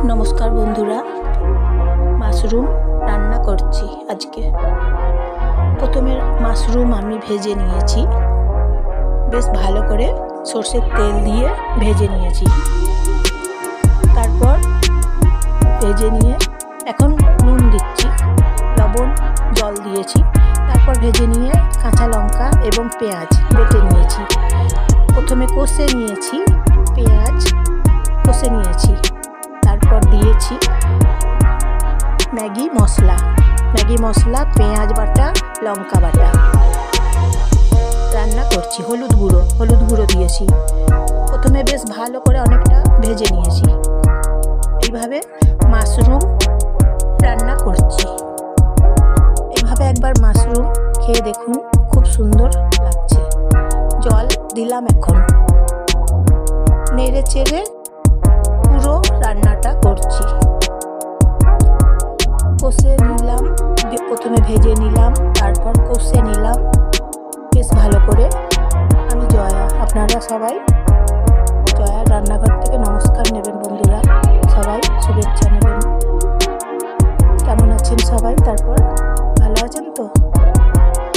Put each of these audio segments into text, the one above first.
নমস্কার বন্ধুরা, মাশরুম রান্না করছি আজকে। প্রথমে মাশরুম আমি ভেজে নিয়েছি, বেশ ভালো করে সরষের তেল দিয়ে ভেজে নিয়েছি। তারপর ভেজে নিয়ে এখন নুন দিচ্ছি, লবণ, জল দিয়েছি। তারপর ভেজে নিয়ে কাঁচা লঙ্কা এবং পেঁয়াজ বেটে নিয়েছি। প্রথমে কষে নিয়েছি, পেঁয়াজ কষে নিয়েছি। তারপর দিয়েছি ম্যাগি মশলা, পেঁয়াজ বাটা, লঙ্কা বাটা। রান্না করছি, হলুদ গুঁড়ো দিয়েছি। প্রথমে বেশ ভালো করে অনেকটা ভেজে নিয়েছি। এইভাবে মাশরুম রান্না করছি। এইভাবে একবার মাশরুম খেয়ে দেখুন, খুব সুন্দর লাগছে। জল দিলাম, এখন নেড়ে চেড়ে পুরো রান্নাটা করছি। কষে নিলাম, প্রথমে ভেজে নিলাম, তারপর কষে নিলাম বেশ ভালো করে। আমি জয়া, আপনারা সবাই জয়ার রান্নাঘর থেকে নমস্কার নেবেন বন্ধুরা, সবাই শুভেচ্ছা নেবেন। কেমন আছেন সবাই? তারপর ভালো আছেন তো?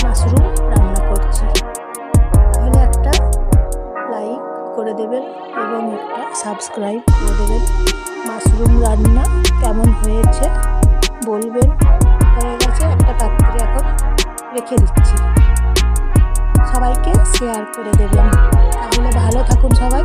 মাশরুম রান্না করছি, তাহলে একটা লাইক করে দেবেন এবং একটা সাবস্ক্রাইব করে দেবেন। মাশরুম রান্না কেমন হয়েছে বলবেন। হয়ে গেছে, একটা পাত্রে এখন রেখে দিচ্ছি। সবাইকে শেয়ার করে দেবেন। তাহলে ভালো থাকুন সবাই।